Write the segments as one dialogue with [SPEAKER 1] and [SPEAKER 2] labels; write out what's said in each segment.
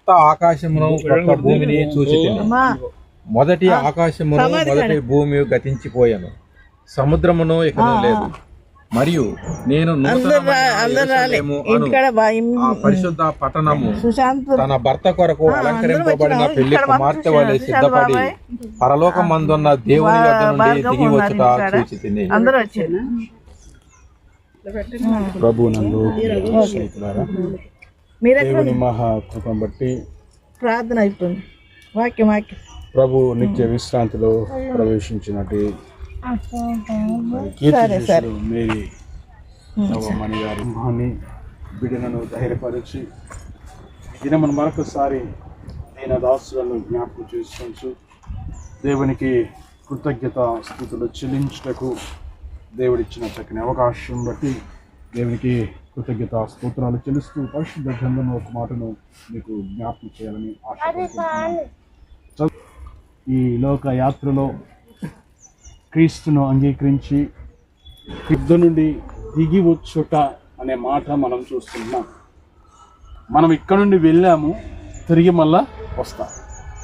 [SPEAKER 1] కొత్త ఆకాశమును కొత్త భూమిని చూచితిని. మొదటి ఆకాశమును మొదటి భూమి గతించిపోయాను, సముద్రమును ఇక లేదు. మరియు నేను పరిశుద్ధ పట్టణము తన భర్త కొరకు అలంకరింపబడిన పెళ్లి కుమార్తె వలె సిద్ధపడి పరలోకమందున్న దేవుని యొద్ద నుండి దిగి వచ్చుట చూచితిని.
[SPEAKER 2] ప్రభునందు దేవుని మహాకృపను బట్టి
[SPEAKER 3] ప్రార్థన అయిపోయింది. వాక్యం
[SPEAKER 2] ప్రభు నిత్య విశ్రాంతిలో ప్రవేశించినట్టు మేరీ నవమణి గారి మహాన్ని బిడ్డలను ధైర్యపరిచి దినమును మరొకసారి నేను దాసులను జ్ఞాపకం చేసుకుంటూ దేవునికి కృతజ్ఞత స్థుతులు చెల్లించుటకు దేవుడిచ్చిన చక్కని అవకాశం బట్టి దేవునికి కృతజ్ఞత స్తోత్రాలు చెల్లిస్తూ పరిశుద్ధ గ్రంథంలో ఒక మాటను మీకు జ్ఞాపకం చేయాలని ఆశిస్తున్నాను. ఈ లోక యాత్రలో క్రీస్తును అంగీకరించి యుద్ధ నుండి దిగి వచ్చుట అనే మాట మనం చూస్తున్నాం. మనం ఇక్కడ నుండి వెళ్ళాము, తిరిగి మళ్ళా వస్తాం.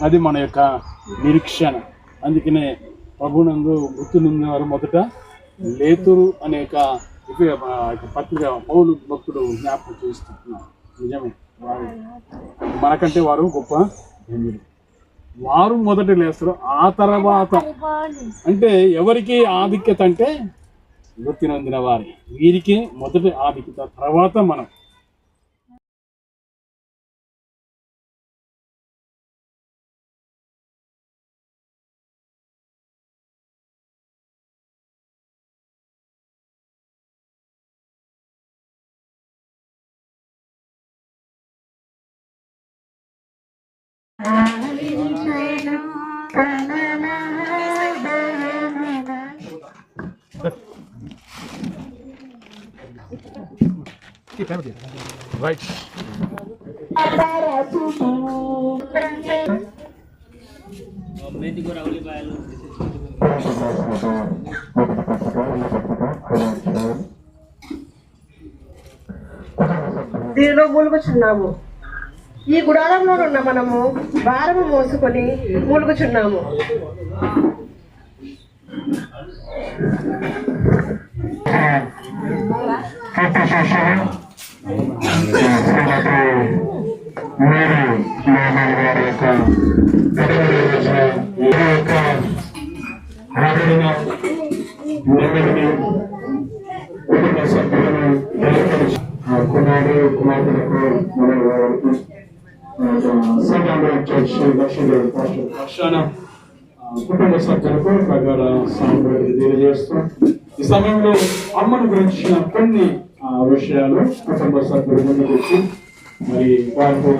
[SPEAKER 2] అది మన యొక్క నిరీక్షణ. అందుకనే ప్రభునందు మృతులున్నవారు మొదట లేతురు అనే పత్రిక పౌలు భక్తుడు జ్ఞాపకం చేస్తున్నారు. నిజమే, వారు మనకంటే వారు గొప్ప ధన్యులు. వారు మొదట లేస్తారు, ఆ తర్వాత అంటే ఎవరికి ఆధిక్యత అంటే వృత్తి నొందిన వారి, వీరికి మొదటి ఆధిక్యత, తర్వాత మనం. Right.
[SPEAKER 4] దీనిలో మూలుగుచున్నాము. ఈ గుడారంలో ఉన్న మనము భారము మోసుకొని మూలుగుచున్నాము.
[SPEAKER 2] కుటుంబ సభ్యులకు ప్రగాఢ సానుభూతి తెలియజేస్తూ ఈ సమయంలో అమ్మను గురించిన కొన్ని విషయాలు కుటుంబ సభ్యుల ముందుకు వచ్చి మరి వారితో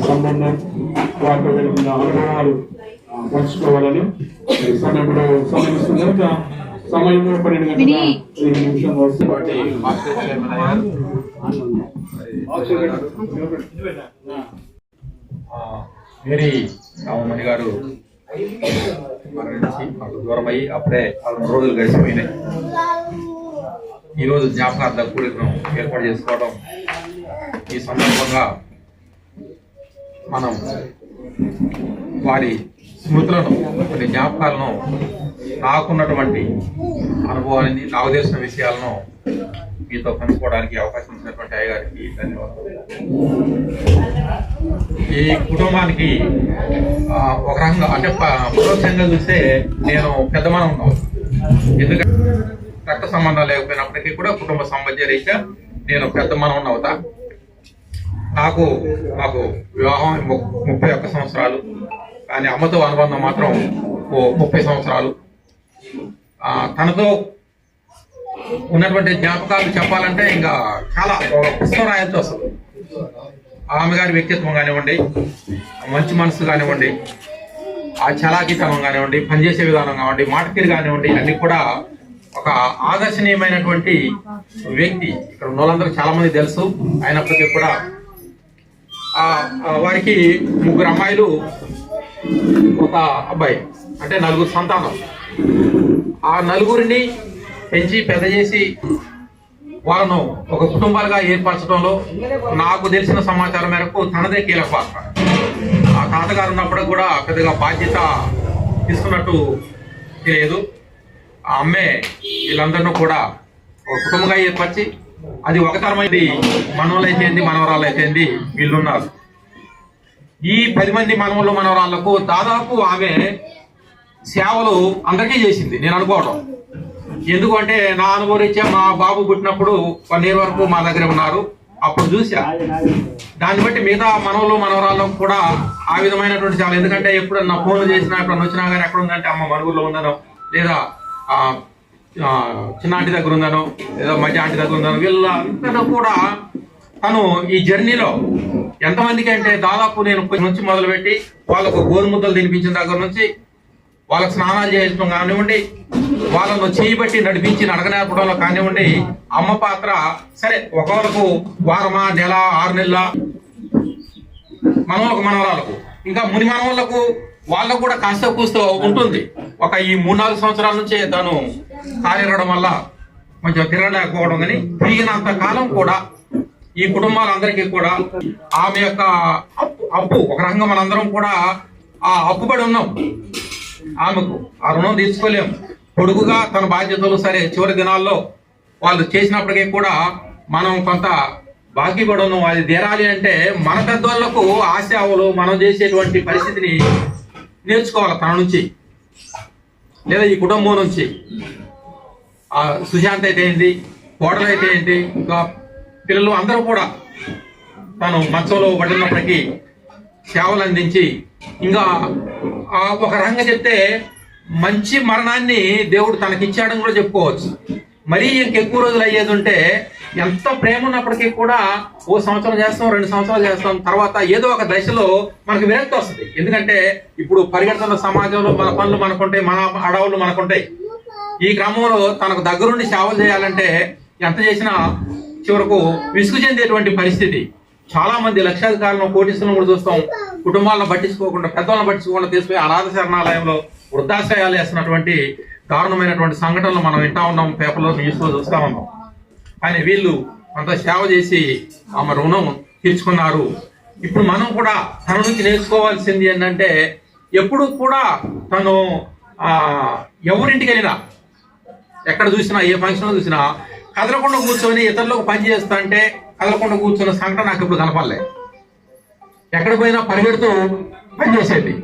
[SPEAKER 2] సంబంధం, వారితో కలిగిన అనుభవాలు పంచుకోవాలని ఈ సమయంలో సమయిస్తుంది. కనుక సమయంలో 12 గంటల 5 నిమిషాలు వస్తుంది.
[SPEAKER 1] మేరీ నవమణి గారు మరణించి మాకు దూరం అయ్యి అప్పుడే 4 రోజులు గడిచిపోయినాయి. ఈరోజు జ్ఞాపకార్థ కూడికను ఏర్పాటు చేసుకోవడం, ఈ సందర్భంగా మనం వారి స్మృతులను, కొన్ని జ్ఞాపకాలను, నాకున్నటువంటి అనుభవాన్ని, నాకు తెలిసిన విషయాలను మీతో పంచుకోవడానికి అవకాశం ఇచ్చినటువంటి అయ్య గారికి ధన్యవాదాలు. ఈ కుటుంబానికి ఒక రకంగా అంటే పరోక్షంగా చూస్తే నేను పెద్దమానం ఉన్నాను. ఎందుకంటే రక్త సంబంధం లేకపోయినప్పటికీ కూడా కుటుంబ సంబంధ రీత్యా నేను పెద్దమానం అవుతా. మాకు వివాహం 31 సంవత్సరాలు, కానీ అమ్మతో అనుబంధం మాత్రం 30 సంవత్సరాలు. తనతో ఉన్నటువంటి జ్ఞాపకాలు చెప్పాలంటే ఇంకా చాలా పుస్తకం రాయాల్సి వస్తుంది. ఆమె గారి వ్యక్తిత్వం కానివ్వండి, మంచి మనసు కానివ్వండి, ఆ చలాకీతనం కానివ్వండి, పనిచేసే విధానం కానివ్వండి, మాటతీరు కానివ్వండి, అన్ని కూడా ఒక ఆదర్శనీయమైనటువంటి వ్యక్తి. ఇక్కడ ఉన్న వాళ్ళందరూ చాలా మంది తెలుసు. అయినప్పటికీ కూడా వారికి 3 అమ్మాయిలు, 1 అబ్బాయి, అంటే 4 సంతానం. ఆ 4 పెంచి పెద్ద చేసి వాళ్ళను ఒక కుటుంబాలుగా ఏర్పరచడంలో నాకు తెలిసిన సమాచారం మేరకు తనదే కీలక పాత్ర. ఆ తాతగారు ఉన్నప్పుడు కూడా పెద్దగా బాధ్యత తీసుకున్నట్టు తెలియదు. ఆ అమ్మే వీళ్ళందరినీ కూడా ఒక కుటుంబంగా ఏర్పరిచి అది ఒక తరమైంది. మనవలు అయితేంది, మనవరాలు అయితేంది వీళ్ళున్నారు. ఈ 10 మంది మనవళ్ళు మనవరాళ్లకు దాదాపు ఆమె సేవలు అందరికీ చేసింది నేను అనుకోవడం. ఎందుకంటే నా అనుభవం రీత్యా మా బాబు పుట్టినప్పుడు 1 year వరకు మా దగ్గర ఉన్నారు. అప్పుడు చూసా. దాన్ని బట్టి మిగతా మనవలు మనవరాళ్ళకు కూడా ఆ విధమైనటువంటి సేవలు. ఎందుకంటే ఎప్పుడన్నా ఫోన్లు చేసినా ఎప్పుడన్నా వచ్చినా కానీ ఎక్కడ ఉందంటే అమ్మ మరుగుల్లో ఉందనో, లేదా చిన్న ఆంటీ దగ్గర ఉందనో, లేదా మధ్య ఆంటీ దగ్గర ఉందనో, వీళ్ళందరూ కూడా తను ఈ జర్నీలో ఎంతమందికి అంటే దాదాపు నేను నుంచి మొదలుపెట్టి వాళ్ళకు గోరుముద్దలు తినిపించిన దగ్గర నుంచి వాళ్ళకు స్నానాలు చేయించడం కానివ్వండి, వాళ్ళను చేయబట్టి నడిపించి నడకనేర్పడంలో కానివ్వండి, అమ్మ పాత్ర సరే ఒకళ్ళకు వారమా, నెల, 6 నెలల మనవలకు మనవరాలకు, ఇంకా ముని మనవలకు వాళ్ళకు కూడా కాస్త కూస్తో ఉంటుంది. ఒక ఈ 3-4 సంవత్సరాల నుంచే తను కాలిరడం వల్ల కొంచెం తిరగలేకపోవడం, కానీ తిరిగినంత కాలం కూడా ఈ కుటుంబాలందరికీ కూడా ఆమె యొక్క అప్పు ఒక రకంగా మనందరం కూడా ఆ అప్పుబడి ఉన్నాం. ఆమెకు ఆ రుణం తీర్చుకోలేం. కొడుకుగా తన బాధ్యతలు సరే చివరి దినాల్లో వాళ్ళు చేసినప్పటికీ కూడా మనం కొంత బాకీ పడి ఉన్నాం. అది తీరాలి అంటే మన పెద్దవాళ్లకు ఆశావులు మనం చేసేటువంటి పరిస్థితిని నేర్చుకోవాలి తన నుంచి, లేదా ఈ కుటుంబం నుంచి. సుశాంత్ అయితే ఏంటి, కోడలు అయితే ఏంటి, ఇంకా పిల్లలు అందరూ కూడా తను మంచంలో పడినప్పటికీ సేవలు అందించి, ఇంకా ఒక రంగం చెప్తే మంచి మరణాన్ని దేవుడు తనకిచ్చాడని కూడా చెప్పుకోవచ్చు. మరీ ఇంకెక్కువ రోజులు అయ్యేది ఉంటే ఎంత ప్రేమ ఉన్నప్పటికీ కూడా 1 సంవత్సరం చేస్తాం, 2 సంవత్సరాలు చేస్తాం, తర్వాత ఏదో ఒక దశలో మనకు విరక్తి వస్తుంది. ఎందుకంటే ఇప్పుడు పరిగెడుతున్న సమాజంలో మన పనులు మనకుంటాయి, మన అడవులు మనకుంటాయి. ఈ క్రమంలో తనకు దగ్గరుండి సేవలు చేయాలంటే ఎంత చేసినా చివరకు విసుగు చెందేటువంటి పరిస్థితి. చాలా మంది లక్షాధికారులను, కోటీశ్వరులను కూడా చూస్తాం, కుటుంబాలను పట్టించుకోకుండా, పెద్దవాళ్ళని పట్టించుకోకుండా తీసుకుని అనాథ శరణాలయంలో వృద్ధాశ్రయాలు వేస్తున్నటువంటి దారుణమైనటువంటి సంఘటనలు మనం వింటా ఉన్నాం, పేపర్లో, న్యూస్లో చూస్తా ఉన్నాం. కానీ వీళ్ళు అంత సేవ చేసి ఆమె రుణం తీర్చుకున్నారు. ఇప్పుడు మనం కూడా తన నుంచి నేర్చుకోవాల్సింది ఏంటంటే, ఎప్పుడు కూడా తను ఎవరింటికి వెళ్ళినా, ఎక్కడ చూసినా, ఏ ఫంక్షన్లో చూసినా కదలకుండా కూర్చొని ఇతరులకు పని చేస్తా అంటే కదలకుండా కూర్చున్న సంఘటన నాకు ఇప్పుడు కనపడలే. ఎక్కడ పోయినా పరిగెడుతూ పనిచేసేది.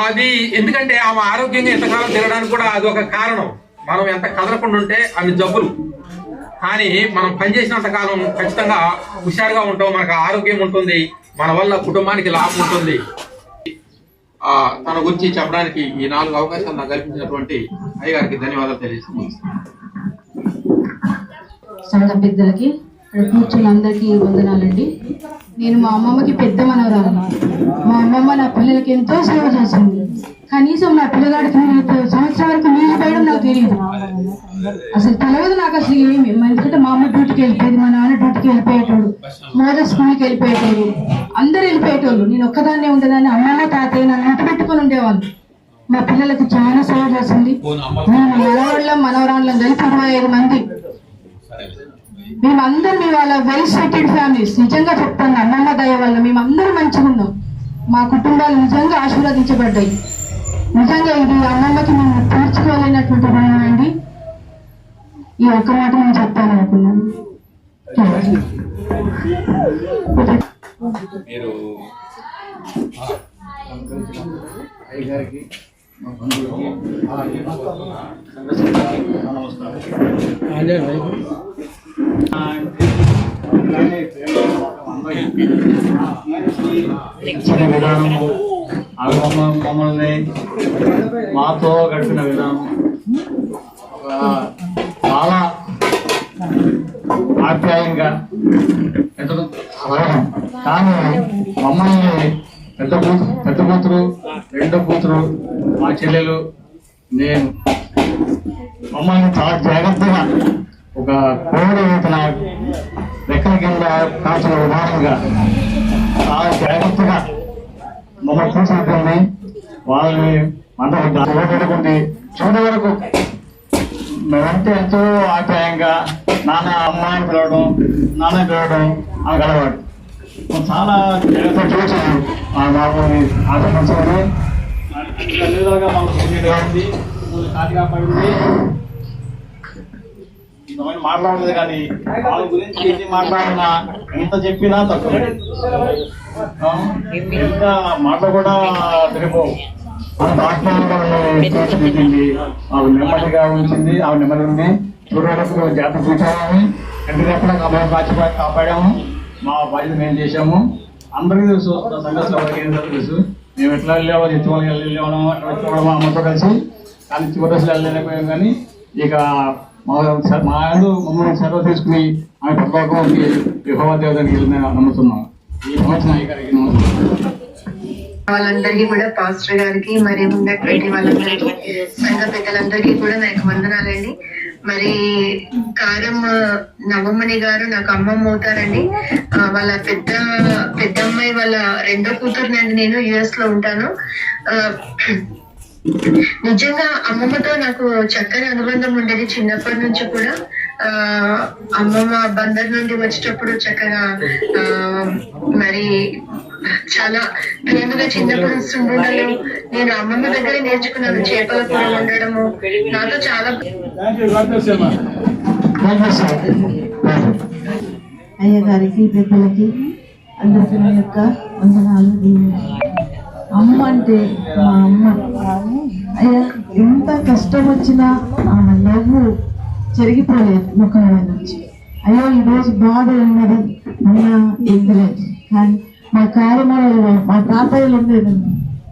[SPEAKER 1] అది ఎందుకంటే ఆమె ఆరోగ్యంగా ఎంతకాలం తిరగడానికి కూడా అది ఒక కారణం. మనం ఎంత కదలకుండా ఉంటే అన్ని జబ్బులు, కానీ మనం పనిచేసినంత కాలం ఖచ్చితంగా హుషారుగా ఉంటాం, మనకు ఆరోగ్యం ఉంటుంది, మన వల్ల కుటుంబానికి లాభం ఉంటుంది. తన గురించి చెప్పడానికి ఈ 4 అవకాశాలు నాకు కల్పించినటువంటి అయ్యగారికి ధన్యవాదాలు తెలియజేస్తున్నాను.
[SPEAKER 5] సంఘ పెద్దలకి, కూర్చున్న అందరికీ వందనాలండి. నేను మా అమ్మమ్మకి పెద్ద మనవరాలు. మా అమ్మమ్మ నా పిల్లలకి ఎంతో సేవ చేసింది. కనీసం నా పిల్లగాడికి సంవత్సరం వరకు నీళ్ళు పోయడం నాకు తెలియదు, అసలు తెలియదు నాకు అసలు ఏమి. ఎందుకంటే మా అమ్మ డ్యూటీకి వెళ్ళిపోయేది, మా నాన్న డ్యూటీకి వెళ్ళిపోయేటోడు, మోదర్ స్కూల్కి వెళ్ళిపోయేటోడు, అందరు వెళ్ళిపోయేటోళ్ళు. నేను ఒక్కదాన్నే ఉండేదాన్ని. అమ్మమ్మ, తాతయ్య నన్ను ఇంటి పెట్టుకొని ఉండేవాళ్ళు. మా పిల్లలకి చాలా సేవ చేసింది. మేము మనవాళ్ళం మనవరాళ్ళం కలిపి 25 మంది. మేమందరం మీ వాళ్ళ వెల్ సెటిల్డ్ ఫ్యామిలీస్. నిజంగా చెప్తాను, అమ్మమ్మ దయ వల్ల మేమందరం మంచిగా ఉన్నాం. మా కుటుంబాలు నిజంగా ఆశీర్వదించబడ్డాయి. నిజంగా ఇది అమ్మమ్మకి మేము తీర్చుకోలేనటువంటి రుణం అండి. ఈ ఒక్క మాట నేను చెప్తాననుకున్నాను.
[SPEAKER 1] మీరు
[SPEAKER 6] అయ్యగారికి విధానము, మమ్మల్ని మాతో గడిపిన విధానం చాలా ఆప్యాయంగా, కానీ మమ్మల్ని పెద్ద కూతురు, రెండో కూతురు, మా చెల్లెలు, నేను మమ్మల్ని చాలా జాగ్రత్తగా ఒక కోడి తన రెక్కల కింద కాల్చిన విధానంగా చాలా జాగ్రత్తగా మమ్మల్ని చూసినట్టుంది. వాళ్ళని అందరూ చివరి వరకు మేమంటే ఎంతో ఆప్యాయంగా నాన్న అమ్మ అని పిలవడం, నాన్న పిలవడం ఆమెకు అలవాటు. చాలా చూసి మామూలు ఆటపంచాలి అన్నిగా మాకు తెలియదుగా ఉంది, కాటిగా పడింది. మాట్లాడలేదు కానీ వాళ్ళ గురించి ఎన్ని మాట్లాడినా ఎంత చెప్పినా తక్కువ. ఎంత మాటలు కూడా తెలిపోవు. మన మాట్లాడాలని ఆవిడ నెమ్మదిగా ఉంచింది, ఆవిడ నెమ్మది ఉంది. చూడడానికి జాతర చూసాము, ఇంటికి కాపాడాము. మా బాధ్యత మేము చేసాము. అందరికీ తెలుసు, సంఘటనలో తెలుసు మేము ఎట్లా వెళ్ళామో, ఎత్తుమలకి వెళ్ళాము, అట్లా వచ్చి అమ్మతో కలిసి. కానీ చివరి వెళ్ళలేకపోయాం. కానీ ఇక మా మమ్మల్ని సెలవు తీసుకుని ఆమె పక్కకి యెహోవా దేవతకి వెళ్ళి నమ్ముతున్నాం. ఈ సంవత్సరం ఇక్కడికి
[SPEAKER 7] వాళ్ళందరికీ కూడా పాస్టర్ గారికి మరి ఉన్నటువంటి వాళ్ళందరికీ సంఘ పెద్దలందరికీ కూడా నాకు వందనాలండి. మరి కారం నవమణి గారు నాకు అమ్మమ్మ అవుతారండి. వాళ్ళ పెద్దమ్మాయి వాళ్ళ రెండో కూతురునండి. నేను యుఎస్ లో ఉంటాను. నిజంగా అమ్మమ్మతో నాకు చక్కని అనుబంధం ఉండేది చిన్నప్పటి నుంచి కూడా. అమ్మమ్మ బందర్ నుండి వచ్చేటప్పుడు చక్కగా మరి చాలా ప్రేమగా చిన్నప్పటి నుంచి ఉండడం. నేను అమ్మమ్మ దగ్గరే నేర్చుకున్నాను చేపల కూర వండడము. నాతో చాలా
[SPEAKER 3] అయ్యగారికి పెద్దలకి అందరికీ నా యొక్క వందనాలు. అమ్మ అంటే మా అమ్మ. అయ్యా ఎంత కష్టం వచ్చినా ఆమె నవ్వు చెరిగిపోలేదు ముఖం నుంచి. అయ్యో ఈరోజు బాధ ఉన్నది అన్న ఎందులేదు. కానీ మా కార్యమాలలో మా తాతయ్యలు ఉండేదండి.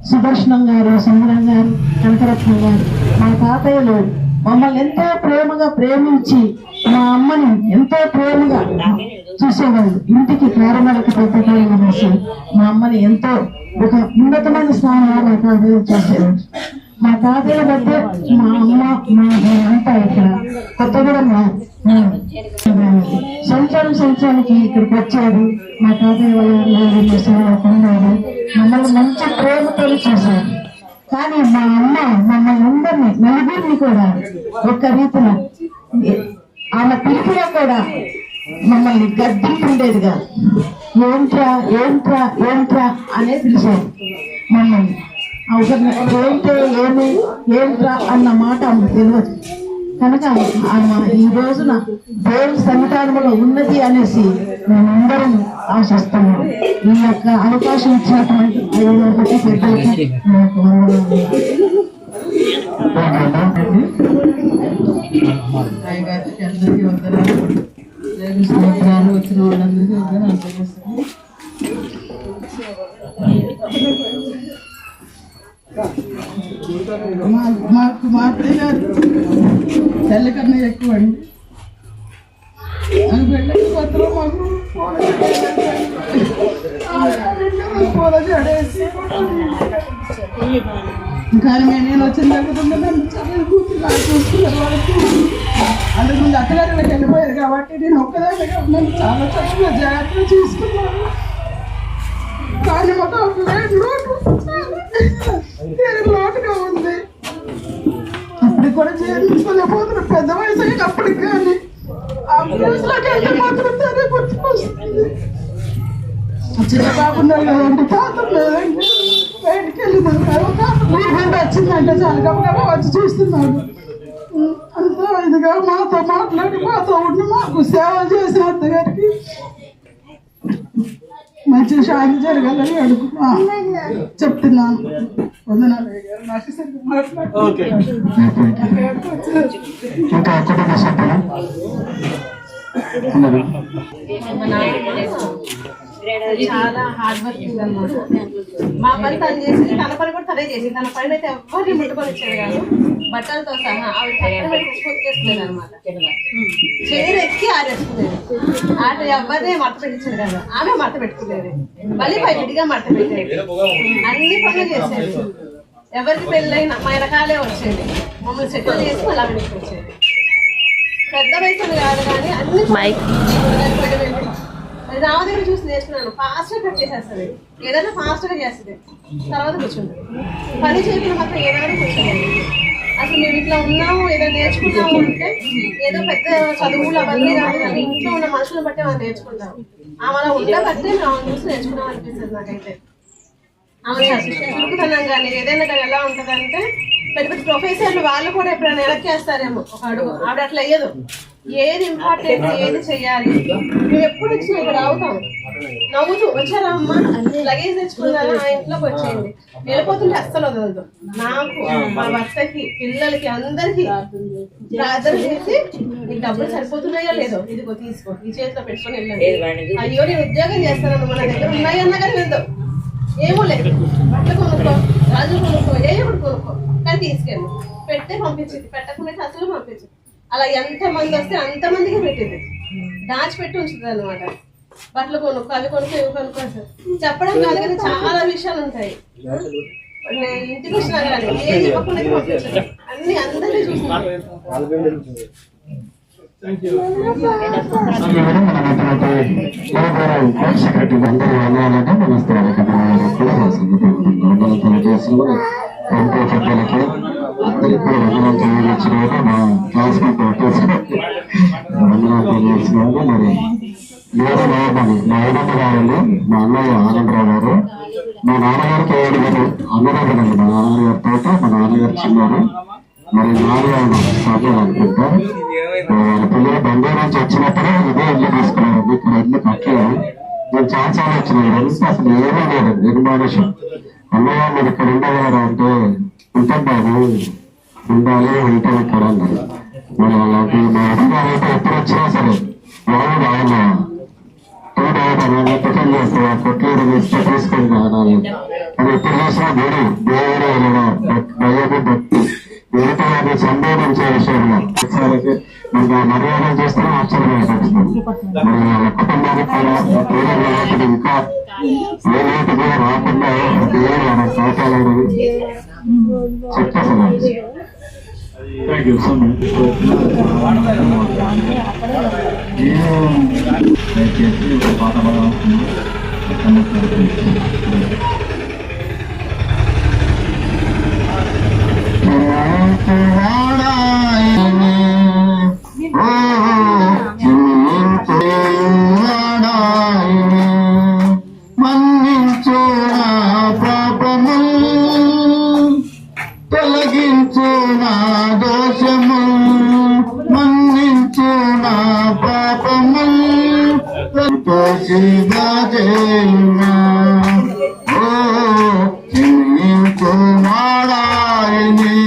[SPEAKER 3] సుదర్శనం గారు, సుందరం గారు, కనకరత్నం గారు, మా తాతయ్యలు మమ్మల్ని ఎంతో ప్రేమగా ప్రేమించి మా అమ్మని ఎంతో ప్రేమగా చూసేవాళ్ళు. ఇంటికి కార్యమాలకు పెద్దగా వేసి మా అమ్మని ఎంతో ఒక ఉన్నతమైన స్థానంలో మా తాతయ్య చేసేవాళ్ళు. మా తాతయ్య మధ్య మా అమ్మ మా అంతా ఇక్కడ కొత్తగూడెం సంవత్సరానికి ఇక్కడికి వచ్చాడు. మా తాతయ్య వాళ్ళ సేవలు కొన్నాడు. మమ్మల్ని మంచి ప్రేమతో చూశారు. కానీ మా అమ్మ మమ్మల్ని అందరినీ నలుగురిని కూడా ఒక్క రీతిలో ఆమె పిలిపిలో కూడా మమ్మల్ని గద్దింపుండేది కాదు. ఏంట్రా ఏంట్రా ఏంట్రా అనే పిలిచారు మమ్మల్ని. ఏంటే ఏమి ఏంట్రా అన్న మాట ఆమెకు తెలియదు. కనుక ఆమె ఈ రోజున దేవుని సన్నిధానంలో ఉన్నది అనేసి మేమందరం ఆశిస్తున్నాం. ఈ యొక్క అవకాశం ఇచ్చినటువంటి అయ్యగారికి పెద్దలకి నాకు అయ్యగారికి అందరికీ వందనాలు. సంవత్సరాలు వచ్చిన వాళ్ళందరికీ వందనాలు తెలియజేస్తాను. మాకు మా అత్తయ్య గారు తల్లి కన్నా ఎక్కువ అండి. అది పెళ్ళకి పత్రం మాకు పూల జడేసి. కానీ నేను వచ్చిన దగ్గర నన్ను చాలా కూతురు చూసుకున్నారు వాళ్ళకి. అందుకు అత్తగారికి వెళ్ళిపోయారు కాబట్టి నేను ఒక్కదానిగా నన్ను చాలా చక్కగా జాగ్రత్తగా చూసుకున్నాను. కానీ మాకు లోటుగా ఉంది. అప్పటికి కూడా జీర్ణించుకోలేకపోతున్నాం. పెద్ద వయసు అయినప్పటికి కానీ ఆ ప్లేస్లోకి వెళ్తే మాత్రం సరే గుర్తుకొస్తుంది. చిన్న బాబు ఉన్నాడు కదండి, తాతం లేదండి, బయటికి వెళ్ళినారు. ఊరికంటే వచ్చిందంటే చాలా గబగబా వచ్చి చూస్తున్నాడు. అంతా ఇదిగా మాతో మాట్లాడి మాతో ఉండి మాకు సేవ చేసిన అత్తగారికి మంచి శాంతి జరగాలని అడుగుతున్నా చెప్తున్నాను. వందనాలు నాకు
[SPEAKER 6] ఇంకా కుటుంబ సభ్యులు
[SPEAKER 8] చాలా హార్డ్ వర్కింగ్ అన్నమాట. మా పని తను చేసి తన పని కూడా తనే చేసి తన పని అయితే ఎవరిని ముట్టుకొని ఇచ్చేది కాదు. బట్టలతో సహా ఆవిడ తీసుకొచ్చేసుకునేది అనమాట. చీర ఎక్కి ఆరేసుకునేది. ఆట ఎవరినే మడత పెట్టించేది కదా, ఆమె మడత పెట్టుకునేది. మళ్ళీ బయటగా మడత పెట్టేది. అన్ని పనులు చేసేది. ఎవరికి పెళ్ళైనా మా వెనకాలే వచ్చేది. మమ్మల్ని సెటిల్ చేసి మళ్ళీ ఆవిడకి వచ్చేది. పెద్ద వయసులు కాదు కానీ అన్ని రామ దగ్గర చూసి నేర్చుకున్నాను. ఫాస్ట్గా కట్ చేసేస్తుంది, ఏదైనా ఫాస్ట్గా చేస్తుంది, తర్వాత కూర్చుంటుంది. పని చేయకుండా మాత్రం ఏదైనా కూర్చోలేదు. అసలు మేము ఇట్లా ఉన్నాము, ఏదో నేర్చుకున్నాము అంటే ఏదో పెద్ద చదువులు అవన్నీ కాదు, కానీ ఇంట్లో ఉన్న మనుషులను బట్టి మనం నేర్చుకుంటాం. ఆమె అలా ఉండబట్టే మేము ఆమె చూసి నేర్చుకున్నాం అనిపిస్తుంది నాకైతే. ఆమె చురుకుతనం కానీ ఏదైనా కానీ ఎలా ఉంటుందంటే పెద్ద పెద్ద ప్రొఫెసర్లు వాళ్ళు కూడా ఎప్పుడైనా వెనక్కేస్తారేమో ఒక అడుగు. ఆవిడ అట్లా అయ్యదు. ఏది ఇంపార్టెంట్, ఏది చెయ్యాలి, మేము ఎప్పుడు వచ్చినా ఇక్కడ అవుతాం నవ్వుతూ వచ్చారా అమ్మ లగేజ్ తెచ్చుకున్నారా ఆ ఇంట్లోకి వచ్చేయండి, వెళ్ళిపోతుంటే అస్సలు వదలదు. నాకు మా భర్తకి పిల్లలకి అందరికి ప్రార్థన చేసి నీకు డబ్బులు సరిపోతున్నాయో లేదో ఇదిగో తీసుకో ఈ చేతిలో పెట్టుకొని వెళ్ళండి. అయ్యో నేను ఉద్యోగం చేస్తాను మన దగ్గర ఉన్నాయన్నా కానీ వెళ్దాం, ఏమో లేదు బట్టలు కొనుక్కో, రాజు కొనుక్కో, ఏమో కొనుక్కో, కానీ తీసుకెళ్ళి పెడితే పంపించింది, పెట్టకుండా అసలు పంపించింది. అలా ఎంతమంది వస్తే అంతమందికి పెట్టింది, దాచిపెట్టి ఉంచుతుంది అనమాట. బట్టలు కొనుక్కో, అవి కొనుక్కో, ఇవి కొనుక్కో చెప్పడం కాదు కానీ చాలా విషయాలు ఉంటాయి. నేను ఇంటికి వచ్చినా కానీ ఏది ఇవ్వకుండా పంపించాను, అన్ని అందరినీ చూస్తున్నాను.
[SPEAKER 9] మా క్లాస్మేట్ మరి ఏడు రావాలి మా ఐదమ్మ రావాలి, మా అన్నయ్య ఆనందరావు గారు, మా నాన్నగారికి 7 అన్నదానండి. మా నాన్నగారి తోట, మా నాన్నగారు చిన్నారు, మరి నాన్నగారు సాధ్యం అనుకుంటా. పిల్లలు బంగారు నుంచి వచ్చినప్పుడు ఇదే ఇల్లు తీసుకున్నారండి. ఇక్కడ ఇల్లు కట్టలేదు, నేను చాలా వచ్చినాను. అంతా అసలు ఏమీ లేదు నిర్మానుషం. అన్నయ్య మీరు ఇక్కడ ఉండేవారు అంటే ఉంటాం బాబు, ఉండాలి, ఉంటాం ఇక్కడ అన్నారు. మరి అలాంటి మా అన్నగారు అయితే ఎప్పుడు వచ్చినా సరే వాళ్ళు బాగున్నా టిఫిన్ చేస్తా కొట్లు వేస్తే తీసుకొని రావాలి. అది ఎప్పుడు చేసినా దేవుడు భయము భక్తి వేరే వారిని సంబోధించే విషయంలో ఒకసారికి మనకు మర్యాద చేస్తే ఆశ్చర్యపడుతుంది. మరి వాళ్ళ కుటుంబానికి కూడా పేరు ఇంకా ఏ రేటు కూడా రాకుండా దేవుడు మన కాపాడాలని చెప్పేసాను.
[SPEAKER 2] Thank you so much.
[SPEAKER 9] దయచేసి ఒక పాట పడాల్సింది. మన్నించు నా పాపము, తొలగించు నా దోషము, మన్నించు నా పాపము, తోషిగా చేయునా. ఓ క్షమించు వాడాయని,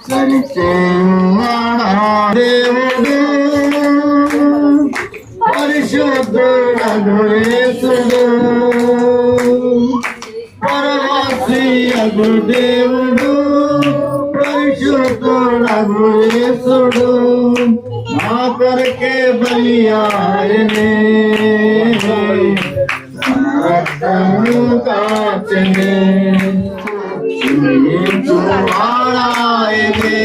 [SPEAKER 9] సరిచేయువాడా దేవుడు, పరిశుద్ధుడగు యేసుడు, పరమాత్మీయగు దేవుడు, పరిశుద్ధుడగు యేసుడు, నా కొరకే బలియాయనే, రక్తము కాచెనే, వాడాయనే,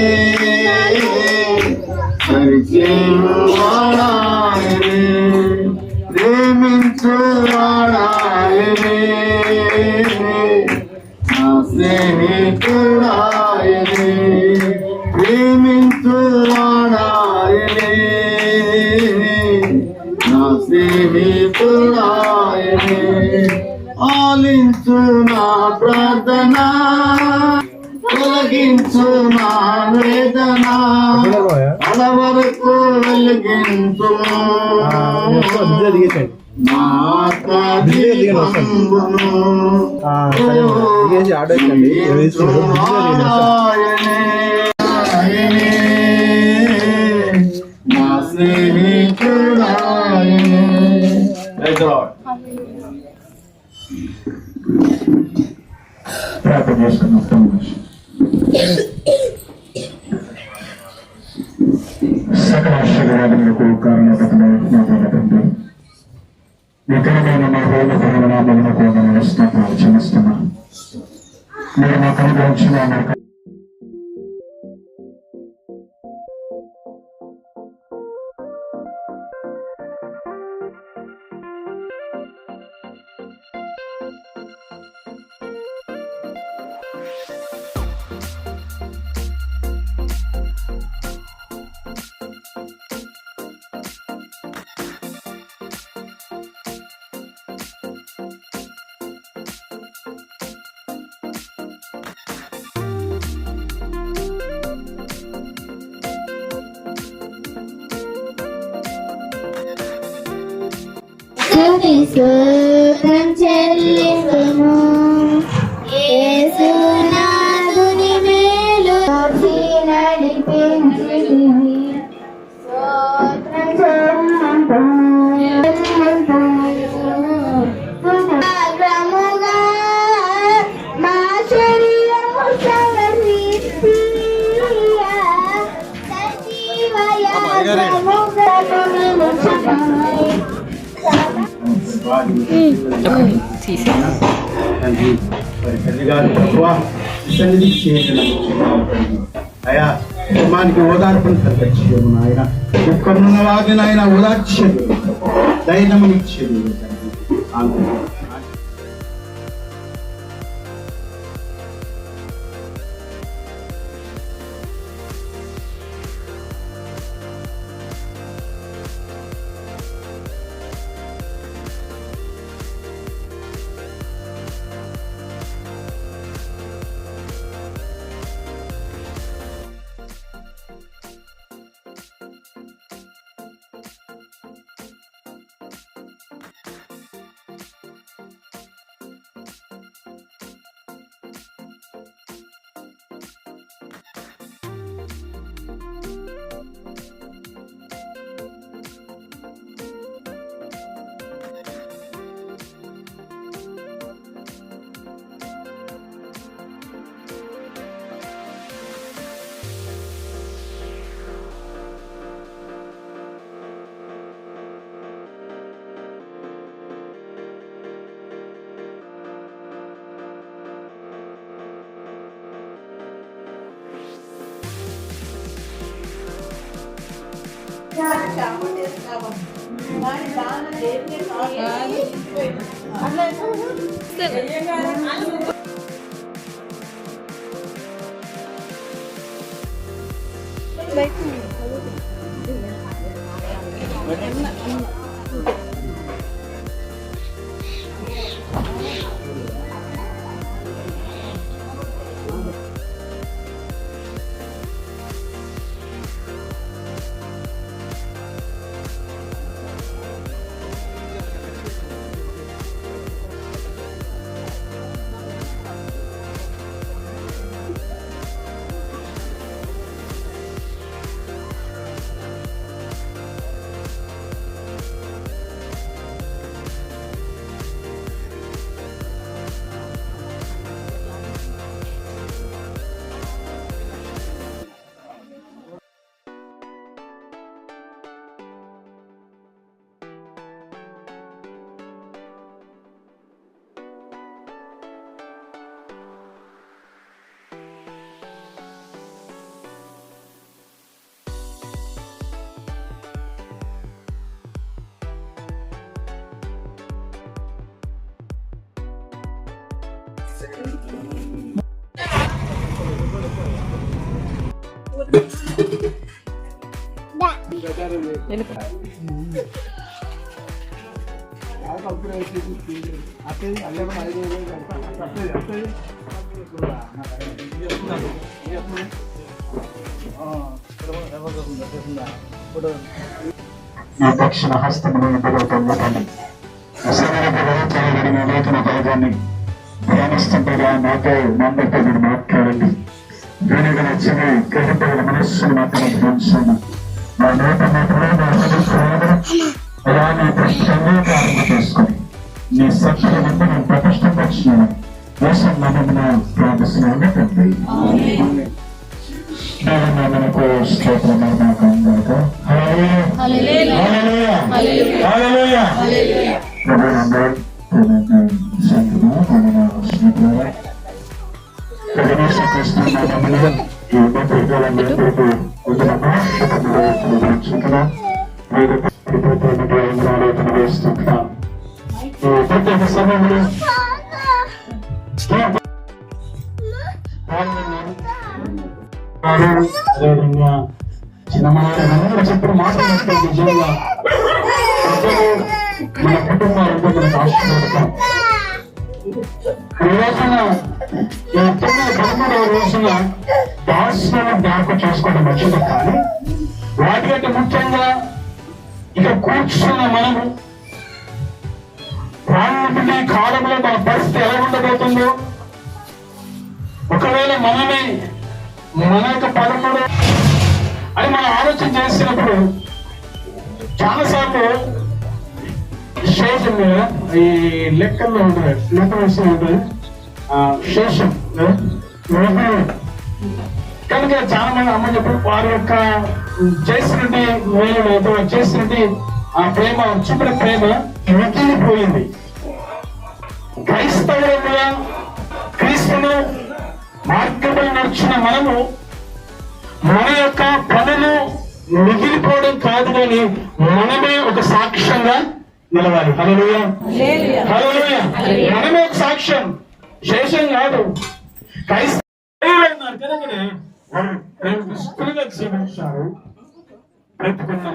[SPEAKER 9] పరిచేయువాడాయనే, ప్రేమించు వాడాయనే, నా స్నేహితుడాయనే, ప్రేమించు వాడాయనే, నా స్నేహితుడాయనే, ఆలించు నా ప్రార్థన, తొలగించు నా వేదన, అలవరకు వెలిగించు నా దీపంబును. నా స్నేహితుడాయనే. ప్రార్థన చేసుకున్నాం. సకల ఆశ్చర్యాలకు కారణకతను మాట్లాడుతుంది. వికలమైన మా నామమునకు స్తోత్రాలు చెల్లిస్తున్నా. మీరు మాకు అనుగ్రహించిన
[SPEAKER 10] స్తుతి స్తోత్రం చెల్లింతుము యేసునాథుని మేలు నడిపించితివి స్తోత్రం చెల్లింతుము మా శరీరము సవరిస్తియా
[SPEAKER 6] తల్లి గారు సన్నిధి చేసిన అయా కుటుంబానికి ఓదార్పును కల్పించేది నాయన దుఃఖమున్న వారిని నాయన ఓదార్చేది ధైర్యమునిచ్చేది
[SPEAKER 9] నా దక్షిణ హస్తమును పొందకండి అసలు నూతన భాగాన్ని ధ్యానిస్తుండగా నాతో అందరితో మీరు మాట్లాడండి దీనిగా నచ్చిన గ్రహింపగల మనస్సును మాత్రమే ధ్యానించాను నా నోట అలా నీ సంగీతాలను చేసుకొని నీ సత్యం ముందు నేను ప్రతిష్టపరిచినాను దేశం నమ్మన ప్రార్థిస్తున్నాను తండ్రి మనకు సమయంలో అదేవిధంగా చిన్నమాటలు చెప్పిన మాట్లాడుతూ నిజంగా మన కుటుంబాలంతా మనకు ఆశీర్వదం. ఈ రోజున ఈ 13వ రోజున దాస్యాన్ని జ్ఞాపకం చేసుకోవడం మంచిది, కానీ వాటికంటే ముఖ్యంగా ఇక కూర్చున్న మనము
[SPEAKER 6] రానున్న కాలంలో మన పరిస్థితి ఎలా ఉండబోతుందో, ఒకవేళ మనమే మన యొక్క పదములు అని మనం ఆలోచన చేసినప్పుడు చాలాసార్లు శేషం ఈ లెక్కల్లో ఉంటుంది, లెక్క విషయం ఉంటుంది శేషం కనుక చాలా మంది అమ్మ చెప్పి వారి యొక్క చేసినట్టు వేయడం చేసినట్టు ఆ ప్రేమ చూపిన ప్రేమ మిగిలిపోయింది. క్రైస్తవులుగా క్రీస్తును మార్గంలో నడుచున్న మనము మన యొక్క పనులు మిగిలిపోవడం కాదు కానీ మనమే ఒక సాక్ష్యంగా నిలవాలి. హల్లెలూయా, హల్లెలూయా. మనమే ఒక సాక్ష్యం, శేషం కాదు. క్రైస్తవులు కనుకనే వారు ప్రేమిస్తులుగా జీవించారు. బ్రతుకున్న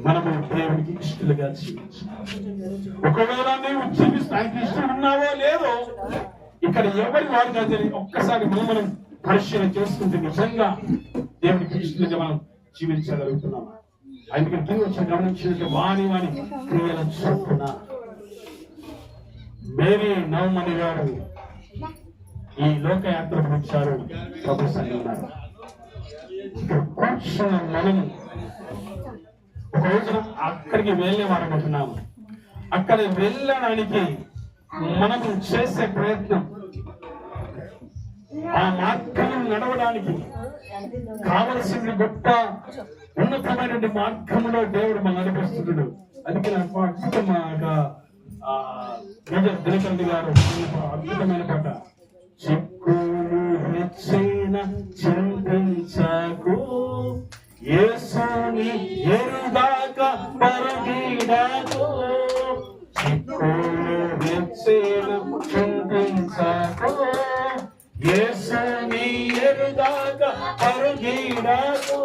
[SPEAKER 6] మనము దేవునికి ఇష్టలుగా జీవించాలి. ఒకవేళ నీవు జీవిస్తానికి ఇష్టం ఉన్నావో లేదో ఇక్కడ ఎవరి వారు కాదు, ఒక్కసారి మనం పరిశీలన చేసుకుంటే నిజంగా దేవునికి ఇష్టలుగా మనం జీవించగలుగుతున్నాం. అందుకని కింద వచ్చి గమనించినట్టు వాణి క్రియల చొప్పున మేరీ నవమణి గారు ఈ లోకయాత్రకు వచ్చారు. ప్రభు సన్నిధానం కూర్చున్న మనము ఒక రోజున అక్కడికి వెళ్ళేవారనుకుంటున్నాము. అక్కడ వెళ్ళడానికి మనము చేసే ప్రయత్నం, ఆ మార్గం నడవడానికి కావలసిన గొప్ప ఉన్నతమైనటువంటి మార్గంలో దేవుడు మనం నడిపిస్తున్నాడు. అందుకే దినకండి గారు అద్భుతమైన పాట, చిక్కులు హెచ్చిన చింతించకు యేసుని ఎరుగాక పరుగిడకు, చిక్కులు హెచ్చిన చింతించకు యేసుని ఎరుగాక పరుగిడకు,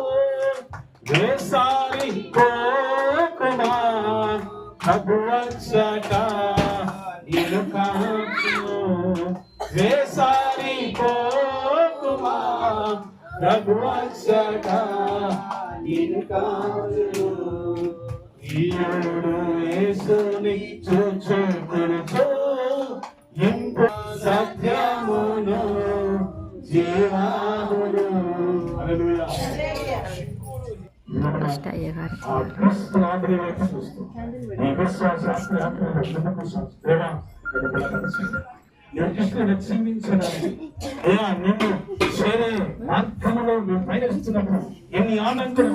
[SPEAKER 6] వేసారి కోకుమా ప్రభువచ్చక ఇరుకాను, వేసారి కోకుమా ప్రభువచ్చక ఇరుకాను, ఈయుడు యేసుని చూచుకొనుచు ఇంపు సత్యమును జీవమును. హల్లెలూయా. నిన్ను చేరే మార్గంలో మేము పయనిస్తున్నప్పుడు ఎన్ని ఆనందం